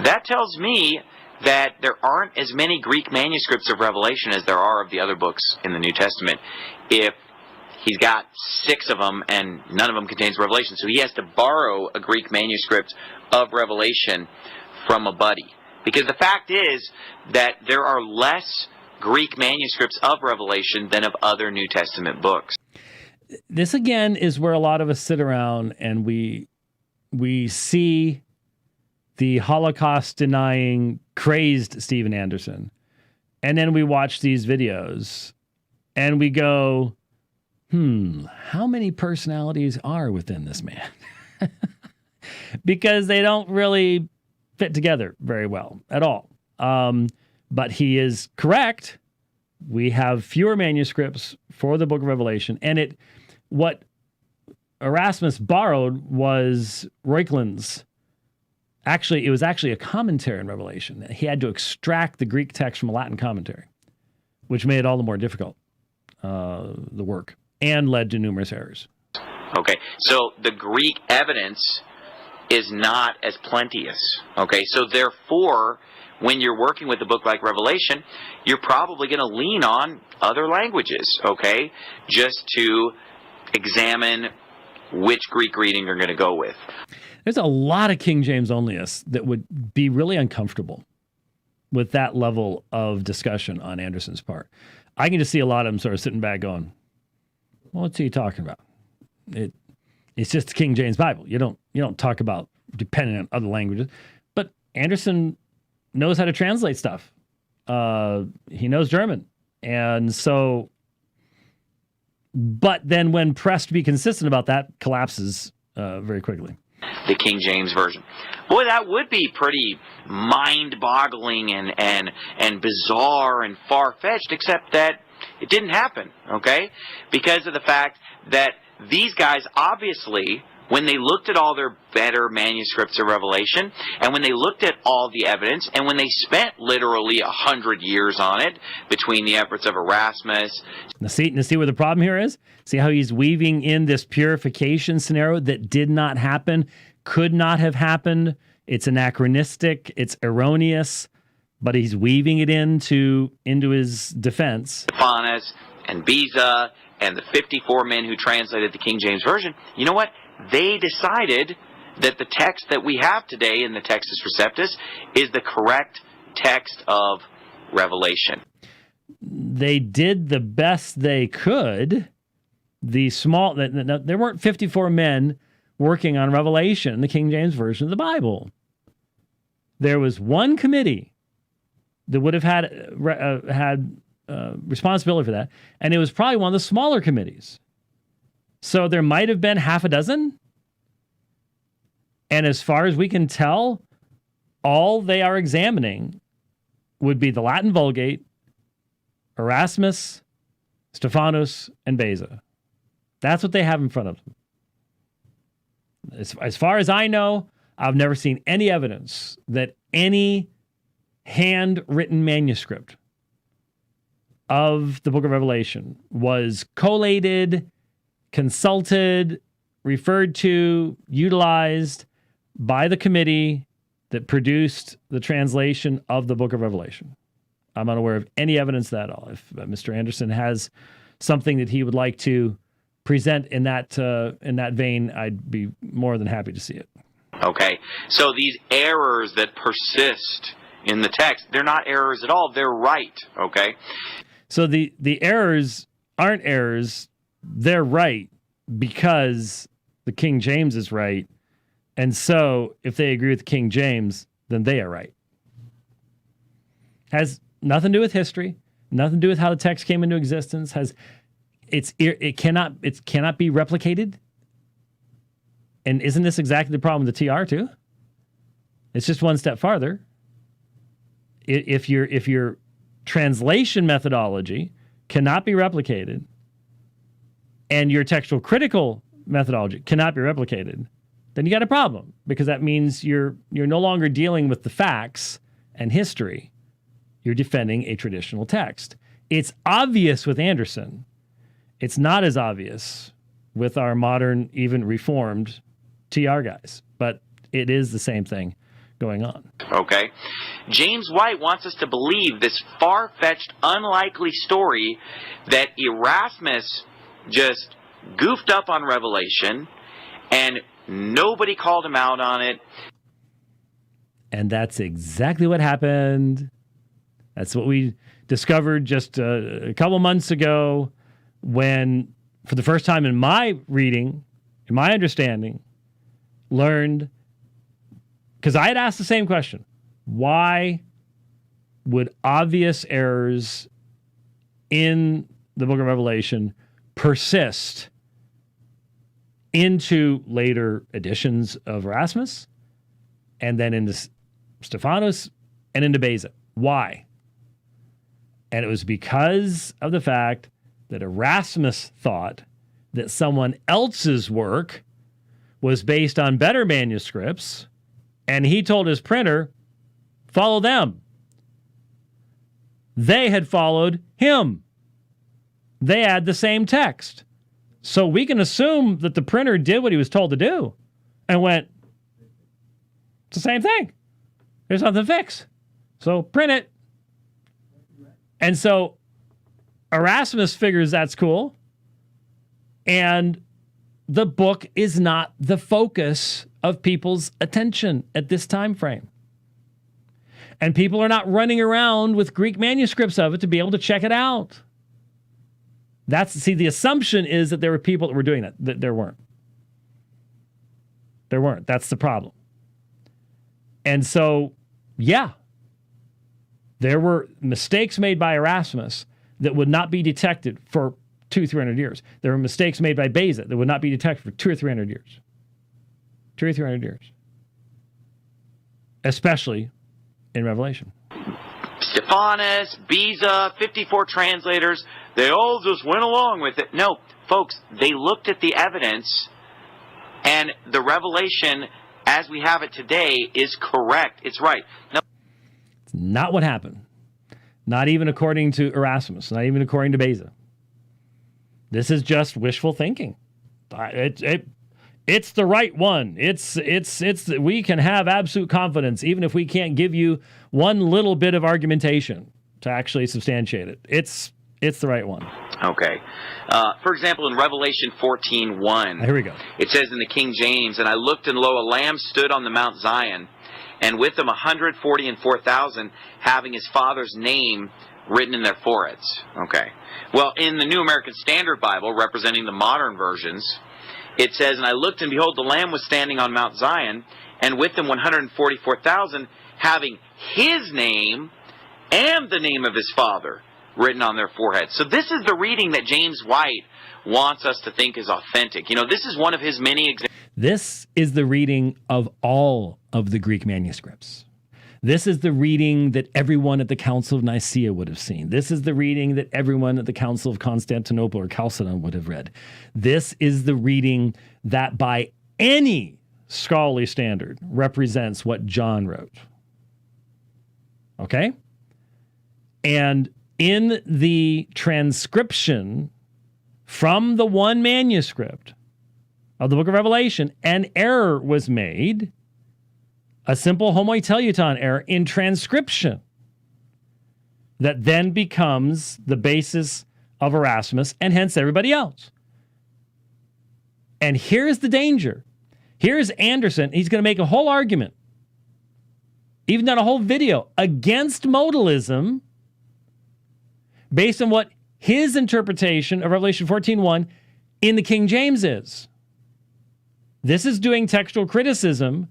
That tells me that there aren't as many Greek manuscripts of Revelation as there are of the other books in the New Testament. If he's got 6 of them and none of them contains Revelation, so he has to borrow a Greek manuscript of Revelation from a buddy. Because the fact is that there are less Greek manuscripts of Revelation than of other New Testament books. This again is where a lot of us sit around and we see the Holocaust-denying, crazed Steven Anderson. And then we watch these videos and we go, how many personalities are within this man? Because they don't really fit together very well at all. But he is correct. We have fewer manuscripts for the book of Revelation. And what Erasmus borrowed was Reuchlin's. Actually, it was actually a commentary on Revelation. He had to extract the Greek text from a Latin commentary, which made it all the more difficult, the work, and led to numerous errors. Okay, so the Greek evidence is not as plenteous. Okay, so therefore, when you're working with a book like Revelation, you're probably going to lean on other languages, okay, just to examine which Greek reading you're going to go with. There's a lot of King James onlyists that would be really uncomfortable with that level of discussion on Anderson's part. I can just see a lot of them sort of sitting back going, well, what's he talking about? It's just the King James Bible. You don't talk about depending on other languages. But Anderson knows how to translate stuff. He knows German. And so, but then when pressed to be consistent about that, collapses very quickly. The King James Version. Boy, that would be pretty mind-boggling and bizarre and far-fetched, except that it didn't happen, okay? Because of the fact that these guys obviously, when they looked at all their better manuscripts of Revelation, and when they looked at all the evidence, and when they spent literally 100 years on it, between the efforts of Erasmus. Now see where the problem here is? See how he's weaving in this purification scenario that did not happen, could not have happened. It's anachronistic, it's erroneous, but he's weaving it into his defense. Stephanus and Beza and the 54 men who translated the King James Version, you know what? They decided that the text that we have today in the Textus Receptus is the correct text of Revelation. They did the best they could. There weren't 54 men working on Revelation, the King James Version of the Bible. There was one committee that would have had responsibility for that, and it was probably one of the smaller committees. So there might have been half a dozen. And as far as we can tell, all they are examining would be the Latin Vulgate, Erasmus, Stephanus, and Beza. That's what they have in front of them. As far as I know, I've never seen any evidence that any handwritten manuscript of the book of Revelation was collated, consulted, referred to, utilized by the committee that produced the translation of the book of Revelation. I'm unaware of any evidence of that at all. If Mr. Anderson has something that he would like to present in that vein, I'd be more than happy to see it. Okay, so these errors that persist in the text, they're not errors at all. They're right, okay? So the errors aren't errors. They're right because the King James is right. And so if they agree with the King James, then they are right. Has nothing to do with history, nothing to do with how the text came into existence. It cannot be replicated. And isn't this exactly the problem with the TR too? It's just one step farther. If your translation methodology cannot be replicated, and your textual critical methodology cannot be replicated, then you got a problem, because that means you're no longer dealing with the facts and history. You're defending a traditional text. It's obvious with Anderson. It's not as obvious with our modern, even reformed TR guys, but it is the same thing going on. Okay. James White wants us to believe this far-fetched, unlikely story that Erasmus just goofed up on Revelation and nobody called him out on it. And that's exactly what happened. That's what we discovered just a couple months ago when, for the first time in my reading, in my understanding, learned, because I had asked the same question, why would obvious errors in the book of Revelation persist into later editions of Erasmus and then into Stephanus and into Beza? Why? And it was because of the fact that Erasmus thought that someone else's work was based on better manuscripts, and he told his printer, follow them. They had followed him. They had the same text. So we can assume that the printer did what he was told to do and went, it's the same thing. There's nothing to fix. So print it. And so Erasmus figures that's cool. And the book is not the focus of people's attention at this time frame. And people are not running around with Greek manuscripts of it to be able to check it out. The assumption is that there were people that were doing that. There weren't. There weren't. That's the problem. And so, yeah, there were mistakes made by Erasmus that would not be detected for 200-300 years. There were mistakes made by Beza that would not be detected for 200 or 300 years. 200 or 300 years. Especially in Revelation. Stephanus, Beza, 54 translators, they all just went along with it. No, folks, they looked at the evidence, and the Revelation, as we have it today, is correct. It's right. No. It's not what happened. Not even according to Erasmus. Not even according to Beza. This is just wishful thinking. It's the right one. We can have absolute confidence, even if we can't give you one little bit of argumentation to actually substantiate it. It's the right one. Okay. For example, in Revelation 14:1, here we go. It says in the King James, "And I looked, and lo, a lamb stood on the Mount Zion, and with him 144,000, having his father's name written in their foreheads." Okay. Well, in the New American Standard Bible, representing the modern versions, it says, "And I looked, and behold, the Lamb was standing on Mount Zion, and with him 144,000, having his name and the name of his father written on their foreheads." So this is the reading that James White wants us to think is authentic. You know, this is one of his many examples. This is the reading of all of the Greek manuscripts. This is the reading that everyone at the Council of Nicaea would have seen. This is the reading that everyone at the Council of Constantinople or Chalcedon would have read. This is the reading that by any scholarly standard represents what John wrote. Okay? And in the transcription from the one manuscript of the book of Revelation, an error was made. A simple homoteleuton error in transcription that then becomes the basis of Erasmus and hence everybody else. And here's the danger. Here's Anderson. He's going to make a whole argument, even done a whole video against modalism based on what his interpretation of Revelation 14:1 in the King James is. This is doing textual criticism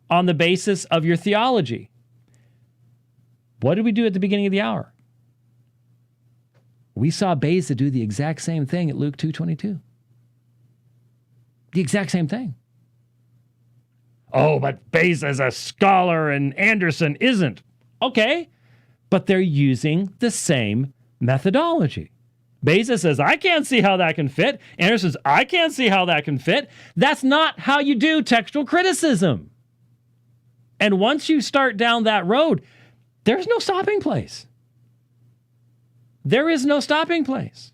on the basis of your theology. What did we do at the beginning of the hour? We saw Beza do the exact same thing at Luke 2:22. The exact same thing. Oh, but Beza is a scholar and Anderson isn't. Okay, but they're using the same methodology. Beza says, I can't see how that can fit. Anderson says, I can't see how that can fit. That's not how you do textual criticism. And once you start down that road, there's no stopping place. There is no stopping place.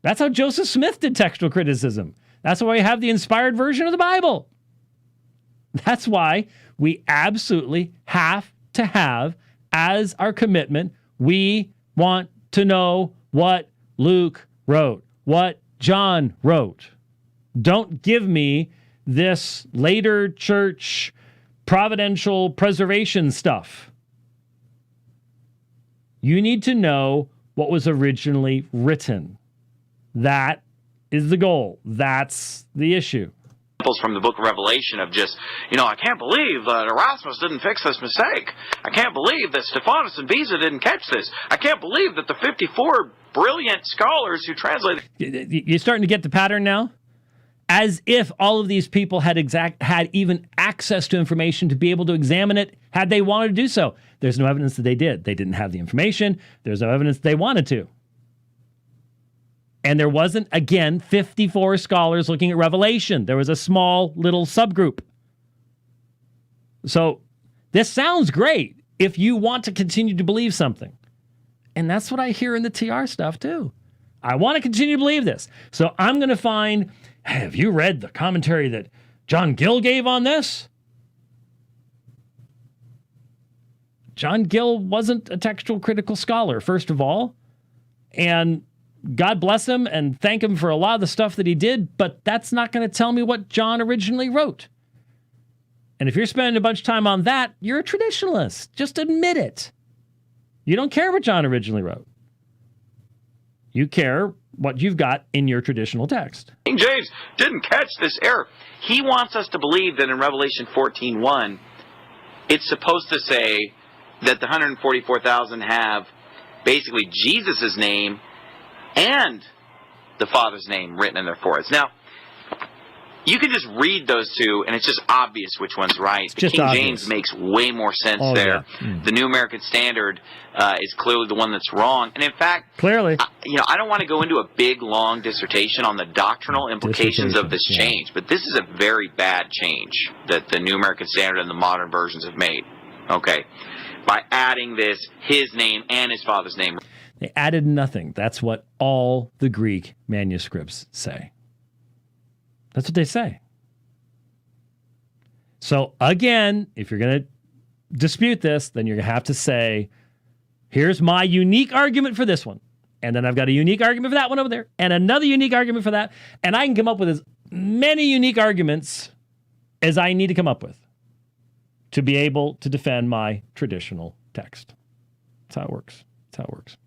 That's how Joseph Smith did textual criticism. That's why we have the inspired version of the Bible. That's why we absolutely have to have as our commitment, we want to know what Luke wrote, what John wrote. Don't give me this later church providential preservation stuff. You need to know what was originally written. That is the goal. That's the issue. From the book of Revelation of just, I can't believe that Erasmus didn't fix this mistake. I can't believe that Stephanus and Beza didn't catch this. I can't believe that the 54 brilliant scholars who translated... You're starting to get the pattern now? As if all of these people had even access to information to be able to examine it had they wanted to do so. There's no evidence that they did. They didn't have the information. There's no evidence they wanted to. And there wasn't, again, 54 scholars looking at Revelation. There was a small little subgroup. So this sounds great if you want to continue to believe something. And that's what I hear in the TR stuff too. I want to continue to believe this. So I'm going to find, hey, have you read the commentary that John Gill gave on this? John Gill wasn't a textual critical scholar, first of all. And God bless him and thank him for a lot of the stuff that he did, but that's not going to tell me what John originally wrote. And if you're spending a bunch of time on that, you're a traditionalist. Just admit it. You don't care what John originally wrote. You care what you've got in your traditional text. King James didn't catch this error. He wants us to believe that in Revelation 14:1, it's supposed to say that the 144,000 have basically Jesus' name and the Father's name written in their foreheads. Now, you can just read those two, and it's just obvious which one's right. The King James makes way more sense there. Yeah. The New American Standard is clearly the one that's wrong. And in fact, clearly, I don't want to go into a big, long dissertation on the doctrinal implications of this change, but this is a very bad change that the New American Standard and the modern versions have made. Okay, by adding this, his name and his Father's name. They added nothing. That's what all the Greek manuscripts say. That's what they say. So again, if you're going to dispute this, then you're going to have to say, here's my unique argument for this one. And then I've got a unique argument for that one over there. And another unique argument for that. And I can come up with as many unique arguments as I need to come up with to be able to defend my traditional text. That's how it works. That's how it works.